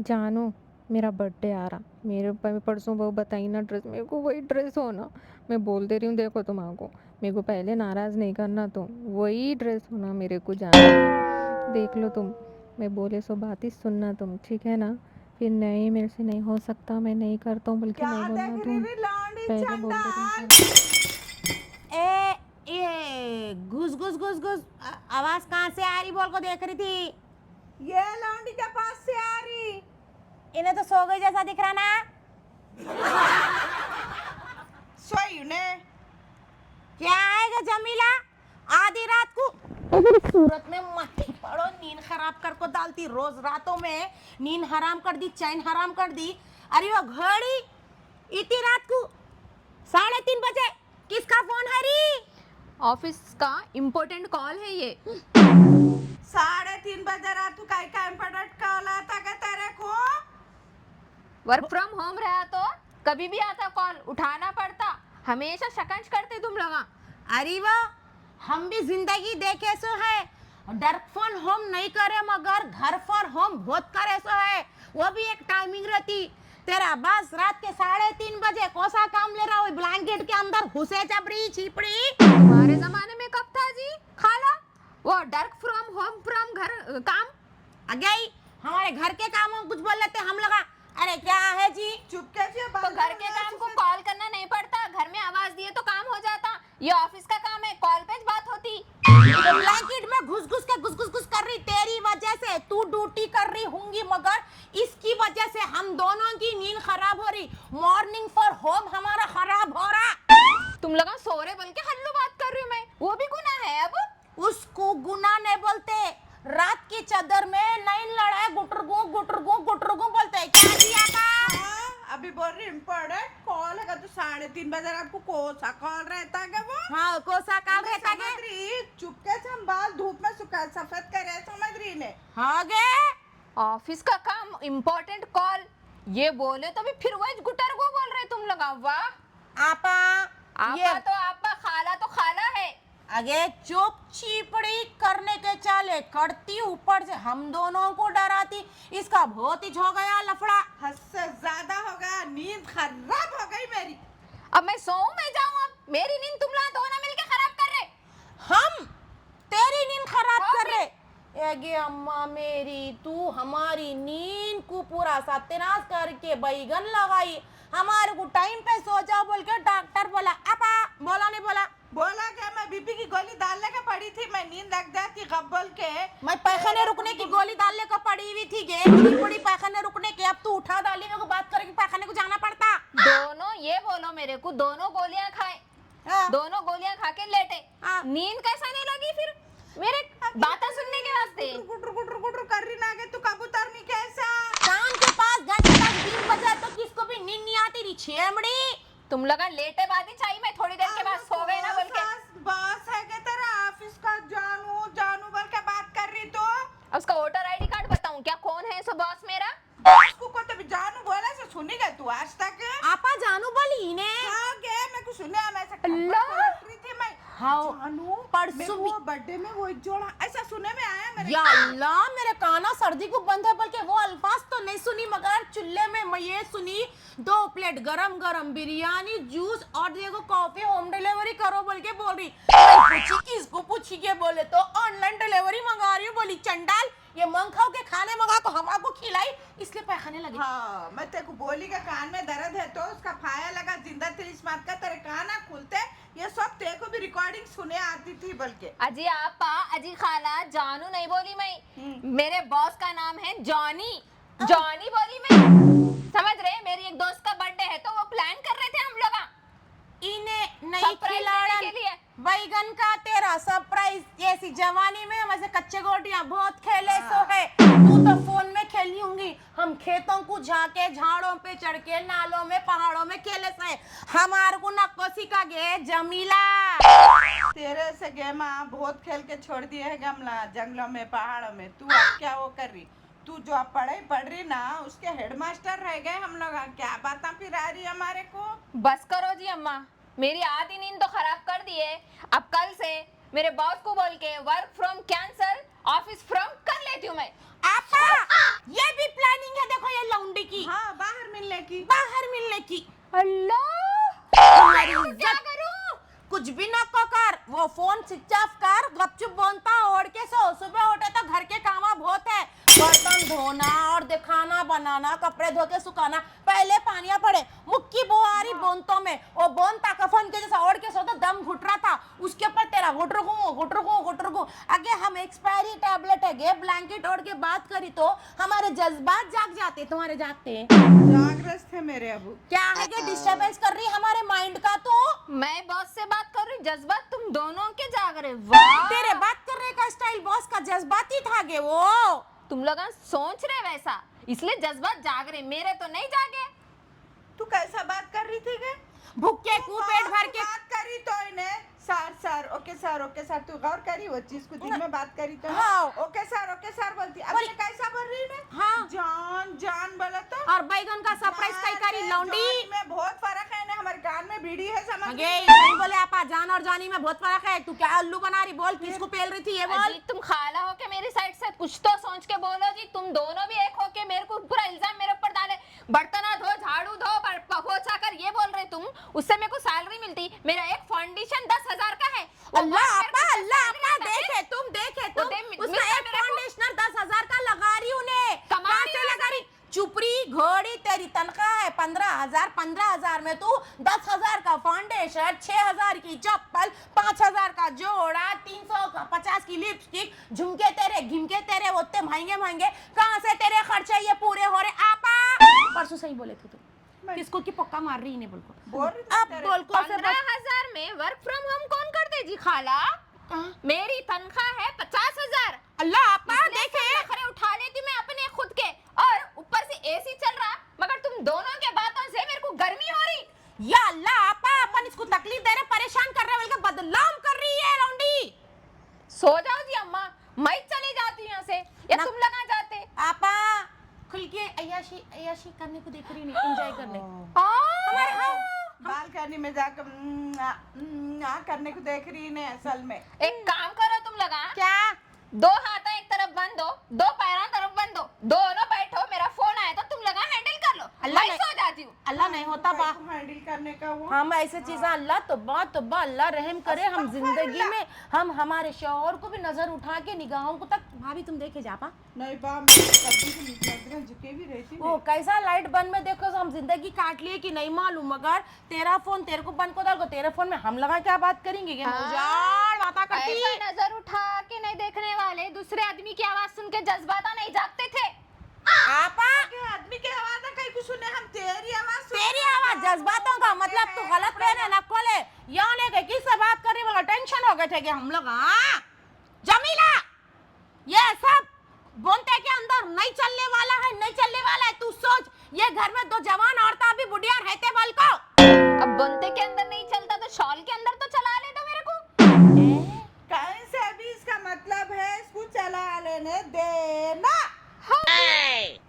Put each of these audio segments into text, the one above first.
जानू, मेरा बर्थडे आ रहा, मेरे परसों वो बताई ना ड्रेस, मेरे को वही ड्रेस हो ना। मैं बोल दे रही हूँ, देखो तुम्हारा मेरे को पहले नाराज़ नहीं करना, तुम वही ड्रेस होना मेरे को जाना, देख लो तुम। मैं बोले सो बात ही सुनना तुम, ठीक है ना। फिर नहीं, मेरे से नहीं हो सकता, मैं नहीं करता हूँ बल्कि नहीं क्या बोलना देख रही तुम। रे लौंडी पहले बोल दे रही चंडाल। हूँ। ए ये घुस घुस घुस घुस आवाज कहाँ से आ रही बोल को देख रही थी। ये लौंडी के पास से आ रही। इन्हें तो सो गई जैसा दिख रहा ना। सोई ने क्या आएगा जमीला आधी रात को अगर सूरत में मत पड़ो, नींद खराब कर को डालती रोज रातों में, नींद हराम कर दी, चैन हराम कर दी। अरे वो घड़ी इतनी रात को 3:30 बजे किसका फोन है री? ऑफिस का इम्पोर्टेंट कॉल है ये। 3:30 बजे रात को का इम्पोर्टेंट कॉल आता क्या तेरे को? वर्क फ्रॉम होम रहा तो कभी भी आता कॉल उठाना पड़ता, हमेशा शकंज करते तुम लोग। अरे वो हम भी जिंदगी देखे सो है, वर्क फ्रॉम होम नहीं करे मगर घर फॉर होम बहुत करे सो है। वो भी एक टाइमिंग रहती। तेरा बस रात के 3:30 बजे कौन सा काम ले रहा हो ब्लैंकेट के अंदर घुसे चपड़ी छिपड़ी। तुम्हारे जमाने में कब था जी खाला वो वर्क फ्रॉम होम फ्रॉम घर काम? अगे हमारे घर के कामों कुछ बोल लेते हम लोग। अरे क्या है जी? चुपके से तो घर के काम को कॉल करना नहीं पड़ता, घर में आवाज दिए तो काम हो जाता। ये ऑफिस का काम है, कॉल पे बात होती। तो ब्लैंकेट में घुस घुस कर रही तेरी वजह से, तू ड्यूटी कर रही होंगी मगर इसकी वजह से हम दोनों की नींद खराब हो रही, मॉर्निंग फॉर होम हमारा खराब हो रहा। तुम लोग सो रहे बोल के हल्लू बात कर रही हूँ मैं, वो भी गुनाह है अब? उसको गुनाह नहीं बोलते, रात की चादर में नहीं लड़ा गुटरगू बोलते हैं। क्या दिया का? अभी बोल रही इम्पोर्टेंट कॉल है। तो 3:30 बजे रात को कौन सा कॉल रहता है वो? हाँ कोसा काम रहता है। समझ रही, चुपके से हम बाल धूप में सुखा सफेद करे, समझ रही ने? हाँ गे ऑफिस का काम इम्पोर्टेंट कॉल ये बोले तो भी फिर वही गुटर को बोल रहे तुम लोग। वाह आपा आपा तो आपा, खाला तो खाला है। अगे चुप चीपड़ी करने के चाले करती, ऊपर से हम दोनों को डराती। इसका बहुत ही हो गया लफड़ा। हद से ज्यादा हो गया, नींद खराब हो गई मेरी। अब मैं सोऊं, मैं जाऊं? अब मेरी नींद तुम लोग दोनों मिलके खराब कर रहे। हम तेरी नींद खराब हाँ, कर रहे। एगे अम्मा मेरी, तू हमारी नींद को पूरा सत्यानाश करके बैगन लगाई। हमारे को टाइम पे सो जाओ बोल के डॉक्टर बोला। आपा बोला नहीं बोला? बोला क्या? मैं बीपी की गोली डालने के पड़ी थी, मैं नींद लग जाती कब बोल के। मैं पैखाने रुकने की गोली डालने को पड़ी हुई थी गे, बड़ी पैखाने रुकने की। अब तू उठा डाली मेरे को बात करेगी, पैखाने को जाना पड़ता। दोनों ये बोलो मेरे को, दोनों गोलियां खाए, हाँ। दोनों गोलियां खा के लेटे, हाँ। नींद कैसा नहीं लगी फिर मेरे बातें सुनने के वास्ते? गुटर कर रही ना के तू कबूतर नहीं कैसा? कान के पास घंटे तक 3 बजे तो किसको भी नींद नहीं आती रही छेमड़ी। तुम लोग लेटे बात ही चाहिए, मैं थोड़ी देर के बाद सो गए ना बोल के। बॉस है क्या तेरा ऑफिस का? जानू जानू बोल के बात कर रही तो? अब उसका वोटर आईडी कार्ड बताऊं क्या, कौन है सो बॉस मेरा? बॉस को तो भी जानू बोला से सुनी गई तू आज तक? आपा जानू बोली इन्हें। हाँ गे, मैं कुछ सुने मैं ऐसा अल्लाह। पलट रही थी मैं। हाँ जानू परसों वो बर्थडे में वो जोड़ा ऐसा सुने में आया मेरे। या अल्लाह, मेरे काना सर्दी को बंद है बोल के वो अल्फाज तो नहीं सुनी मगर चुल्ले में मैं ये सुनी 2 प्लेट गरम गरम बिरयानी जूस और देखो कॉफी होम डिलीवरी करो बोल के बोल रही। मैं पूछी किसको पूछी के बोले तो ऑनलाइन डिलीवरी मंगा रही हूँ। बोली चंडाल ये मंगाओ के खाने मंगा को हम आपको खिलाई इसलिए पैखाने लगी। हाँ, मैं तेरे को बोली का कान में दर्द है तो उसका फाया लगा जिंदा तिलिस मार का तेरे कान ना खुलते। ये सब तेरे को भी रिकॉर्डिंग सुने आती थी बल्कि। अजी आपा, अजी खाला, जानू नहीं बोली मैं, मेरे बॉस का नाम है जॉनी, जॉनी बोली मैं। समझ रहे? मेरी एक दोस्त का बर्थडे है तो वो प्लान कर रहे थे हम लोग इन्हें नहीं सरप्राइज खिलाना देने के लिए। बैगन का तेरा सरप्राइज। ऐसी जवानी में वैसे कच्चे गोटियां बहुत खेले सो है। तू तो फोन में खेली होंगी, हम खेतों को जाके झाड़ों पे चढ़ के नालों में पहाड़ों में खेले से। हमारे को नक्कोसी का गे जमीला। तेरे से गेमा बहुत खेल के छोड़ दिए है गमला जंगलों में पहाड़ों में। तू अब क्या वो कर रही? तू जो अब पढ़ाई पढ़ रही ना उसके हेडमास्टर रह गए हम लोग। क्या बातें फिर आ रही हमारे को? बस करो जी अम्मा, मेरी आधी नींद तो खराब कर दी है। अब कल से मेरे बॉस को बोल के work from cancel, office from कर लेती हूँ मैं। आपा ये भी प्लानिंग है। देखो ये की? बाहर मिलने की। अल्लाह तुम्हारी तो क्या इज्जत करूं? कुछ भी ना को कर, वो फोन स्विच ऑफ कर, गपचुप बोलता ओढ़ के सो। सुबह उठे तो घर के कामा बहुत है, बर्तन धोना और खाना बनाना, कपड़े धो के सुखाना, पहले पानिया पड़े। मुक्की बुआरी बोनतों में वो बोनता कफन के जैसा ओढ़ के सो तो दम घुट रहा था, उसके ऊपर तेरा घुट रुकू। आगे हम एक्सपायरी टैबलेट है गे, ब्लैंकेट ओढ़ के बात करी तो हमारे जज्बात जाग जाते, तुम्हारे जागते हैं। जागृत है मेरे अबू। क्या है कि डिस्टरबेंस कर रही हमारे माइंड का तो। मैं बॉस से बात कर रही, जज्बात तुम दोनों के जाग रहे। वाह तेरे बात करने का स्टाइल बॉस का जज्बाती था गे वो। तुम लोग सोच रहे वैसा, इसलिए जज्बात जाग रहे, मेरे तो नहीं जागे। तू कैसा बात कर रही थी गे? भूखे को पेट भर के बात करी तो इन्हें सर ओके सर तू गौर करी वो चीज को दिन में बात करी तो हाँ। ओके सर बोलती। अब ये कैसा बोल रही है? हाँ। जान बोला तो। और बैगन का सरप्राइज कई करी लौंडी। जान में बहुत फर्क है ना, हमारे कान में बीड़ी है समझ अगे नहीं बोले आपा, जान और जानी में बहुत फर्क है। तू क्या उल्लू बना रही, बोल किसको पेल रही थी ये बोल। अजी तुम खाला हो के मेरी साइड से कुछ तो सोच के बोलो जी। तुम दोनों भी एक हो के मेरे को पूरा इल्जाम मेरे ऊपर डाले। बर्तन धो, झाड़ू धो, पोछा कर, ये बोल रहे तुम। उससे मेरे को सैलरी मिलती, मेरा एक फाउंडेशन 10,000 का है। अल्लाह आपा देखे तुम उसमें एक फाउंडेशनर 10,000 का लगा रही उन्हें। कहाँ से लगा रही? चुपरी घोड़ी, तेरी तनख्वाह है 15,000। 15,000 में तू 10,000 का फाउंडेशन, 6,000 की चप्पल, 5,000 का जोड़ा, 350 की लिपस्टिक, झुमके तेरे घिमके तेरे होते महंगे। कहाँ से तेरे खर्चे ये पूरे हो रहे आपा? परसों सही बोले थे तुम। किसको की पक्का मार रही इन्हें बोल को। अब बोल को से 15,000 में वर्क फ्रॉम होम कौन कर दे जी खाला? मेरी तनख्वाह है 50,000। अल्लाह आपा देखे खरे उठा लेती मैं अपने खुद के, और ऊपर से एसी चल रहा, मगर तुम दोनों के बातों से मेरे को गर्मी हो रही। या अल्लाह आपा, अपन इसको तकलीफ दे रहे, परेशान कर रहे, बल्कि बदनाम कर रही है लौंडी। सो जाओ जी अम्मा, मैं चली जाती हूँ यहाँ से, या तुम लगा जाते। आपा खुल के अय्याशी करने को देख रही, नहीं एंजॉय करने। हमारे बालकनी में जाकर करने को देख रही है असल में। एक काम करो तुम लगा, क्या? 2 हाथ एक तरफ बंद दो, 2 पैरों तरफ बंद दो, दोनों बैठो। मेरा फोन आया तो तुम लगा हैंडल कर लो, अल्लाह मैं सो जाती हूँ। अल्लाह नहीं होता बा हैंडल करने का वो। हम ऐसे चीजें अल्लाह तौबा अल्लाह रहम करे। हम जिंदगी में हम हमारे शौहर को भी नजर उठा के निगाहों को तक। भाभी तुम देखे जापा नहीं बा, कभी भी निकल झुके भी रहती वो कैसा लाइट बंद में देखो हम जिंदगी काट लिए कि नहीं मालूम। मगर तेरा फोन तेरे को बंद को डाल को, तेरे फोन में हम लगा क्या बात करेंगे? बात करती ऐसा नजर उठा के नहीं देखने वाले, दूसरे आदमी की आवाज सुन के जज्बाता नहीं जागते थे। आपा आदमी की आवाज ना कहीं को सुने, हम तेरी आवाज तेरी आवाज जज्बातों का मतलब तू गलत कहने न खोले। यानी कि किससे बात कर रही, मगर टेंशन हो गए थे कि हम लोग। हाँ जमीला, ये सब बोनते के अंदर नहीं चलने वाला है। तू सोच, ये घर में 2 जवान औरतें अभी बुढ़िया रहते बल को। अब बुनते के अंदर नहीं चलता तो शॉल के अंदर तो चला ले दो मेरे को। कहीं से भी इसका मतलब है इसको चला लेने देना।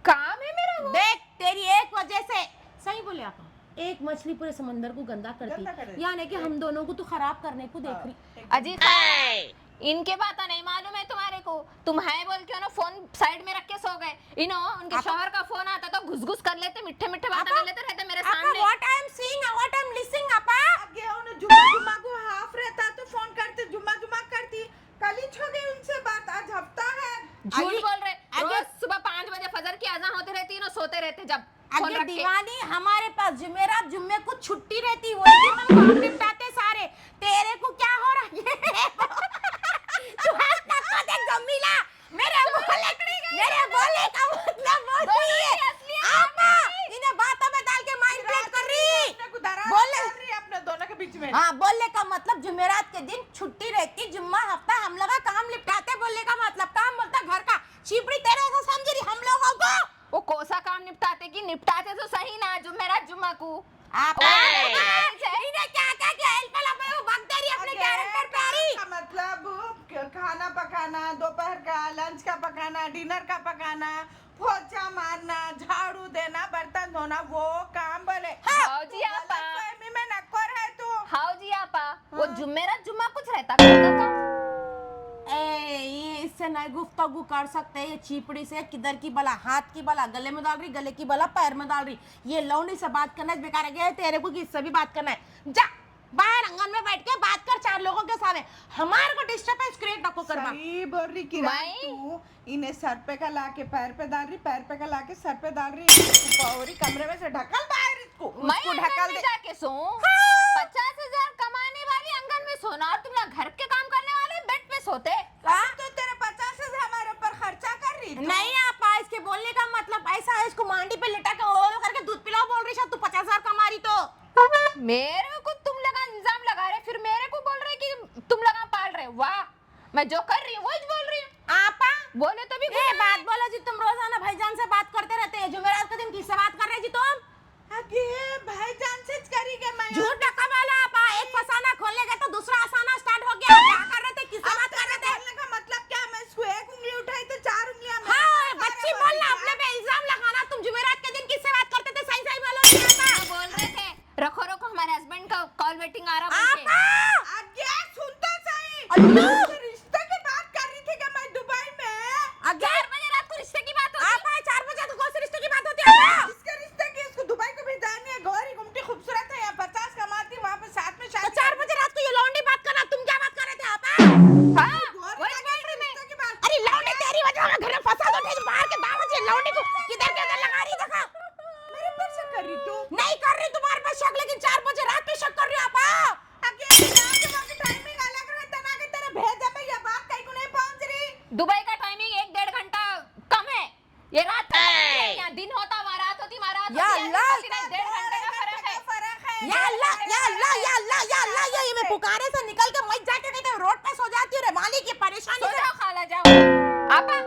काम है मेरा वो। देख तेरी एक वजह से, सही बोले आप, एक मछली पूरे समंदर को गंदा गंदा कर करती, देती। यानी कि हम दोनों को तू खराब करने को देख रही। अजी इनके बात नहीं मालूम है तुम्हारे को। तुम है बोल के ना फोन साइड में रख के सो गए। उनके शौहर का फोन आता तो घुस कर लेते, मीठे बातें कर लेते रहते मेरे सामने। What I am seeing, what I am listening आपा। आगे उन्हें जुम्मा को हाफ रहता तो फोन करते, जुम्मा करती। कल ही हो गई उनसे बात, आज हफ्ता है। झूठ बोल रहे। रोज सुबह 5 बजे फजर की अजान होती रहती है, सोते रहते जब फोन अगे रख के। दीवानी, हमारे पास जुमेरात जुम्मे को छुट्टी रहती, वही दिन हम काम निपटाते सारे। तेरे को क्या हो रहा है? तू हंस ना को देख जमीला, मेरे बोले का मतलब वो है आपा इन्हें बातों में डाल के माइंड प्लेट कर रही। बोले अपने दोनों के बीच में। हाँ, बोलने का मतलब जुमेरात के दिन छुट्टी रहती, जुम्मा हफ्ता हम लोग का काम निपटाते। बोलने का मतलब काम बोलता घर का। शिपड़ी तेरे ऐसा समझ रही हम लोगों को। वो कोसा काम निपटाते तो सही ना जुम्मा को। आपा इन्हें क्या हेल्प लगा भगते रही अपने कैरेक्टर पे आ रही। का मतलब खाना पकाना, दोपहर का लंच का पकाना, डिनर का पकाना, पोछा मारना, झाड़ू देना, बर्तन धोना, वो काम बोले। हाँ जी आपा। गलतफहमी में नक्कर है तू। हाँ जी आपा, वो जुम्मेरात जुम्मा कुछ रहता करता था। ए, ये इससे से नहीं गुफ्तगू कर सकते। ये चीपड़ी से किधर की बला हाथ की बला गले में डाल रही, गले की बला पैर में डाल रही। ये लौंडी से बात करना बेकार है। तेरे को किससे भी बात करना है, जा बाहर आंगन में बैठ के बात कर चार लोगों के सामने। हमारे को डिस्टर्बेंस क्रिएट नको करवा। सही बोल रही किरण मैं- तू। इन्हें सर पे का लाके पैर पे डाल रही, पैर पे का लाके सर पे डाल रही। और कमरे में से ढकल बाहर इसको, मैं उसको अंगन ढकल में दे। जाके सो 50,000 कमाने वाली अंगन में सोना और तुम लोग घर के काम करने वाले बेड पे सोते। तो तेरे 50 हमारे ऊपर खर्चा कर रही तू। नहीं आपा, इसके बोलने का मतलब ऐसा है, इसको मांडी पे लिटा के ओलो करके दूध पिलाओ बोल रही। शायद तू 50,000 कमा रही तो मेरे को तुम लोग इंजाम लगा रहे, फिर मेरे को बोल रहे कि तुम लोग पाल रहे। वाह, मैं जो कर रही हूँ वही बोल रही हूँ। आपा बोले तो भी ये बात बोलो जी, तुम रोजाना भाईजान से बात करते रहते हैं। जुमेरात के दिन किससे बात कर रहे जी तुम? आगे भाईजान से करी के मैं झूठ ढका वाला आपा, एक फसाना खोलने गए तो दूसरा आसाना स्टार्ट हो गया। क्या कर रहे थे, किससे बात कर रहे थे? बोलने का मतलब क्या? मैं इसको एक उंगली उठाई तो 4 उंगलियां मेरे हाँ सर पर बच्ची है, बोलना, बोली अपने क्या? पे इल्जाम लगाना। तुम जुमेरात के दिन किससे बात करते थे? सही सही बोलो जी आपा। बोल रहे थे रखो रखो हमारे हस्बैंड का कॉल वेटिंग आ रहा बोल के। आपा आगे सुन तो सही। अल्लाह! उससे रिश्ते की बात कर रही थी कि मैं दुबई में। 4 बजे रात को रिश्ते की बात होती। आपा 4 बजे तो कौन से रिश्ते की बात होती है आपा? इसके रिश्ते की इसको दुबई को भी जानी है। गौरी गुमटी खूबसूरत है, यहाँ 50 कमाती, वहाँ पे साथ में तो शादी। 4 बजे रात को ये लौंडी बात करना, तुम क्या बात कर रहे थे आपा? हाँ, गौरी वही का बोल रही मैं। रिश्ते की बात। अरे लौंडी तेरी वजह में घर में फंसा दो। ठीक बाहर के दावत से लौंडी को किधर किधर लगा रही देखा। मेरे पर से कर रही तू। नहीं कर रही तुम्हारे पे शक, लेकिन 4 बजे रात पे शक कर रही हो आपा। आगे यहाँ के वहाँ की टाइमिंग अलग रहता ना कि तेरे भेजे में ये बात कहीं को नहीं पहुँच रही। दुबई का टाइमिंग 1-1.5 घंटा कम है। ये रात का time है, यहाँ दिन होता वहाँ रात होती, वहाँ रात या होती, अल्लाह! यहाँ 1.5 घंटे का फर्क है। फर्क है। या अल्लाह या अल्लाह या अल्लाह या अल्लाह, ये मैं पुकारे से निकल के मत जाके नहीं तो रोड पे सो जाती हूँ रे माली की परेशानी सो से। जाओ खाला जाओ। आपा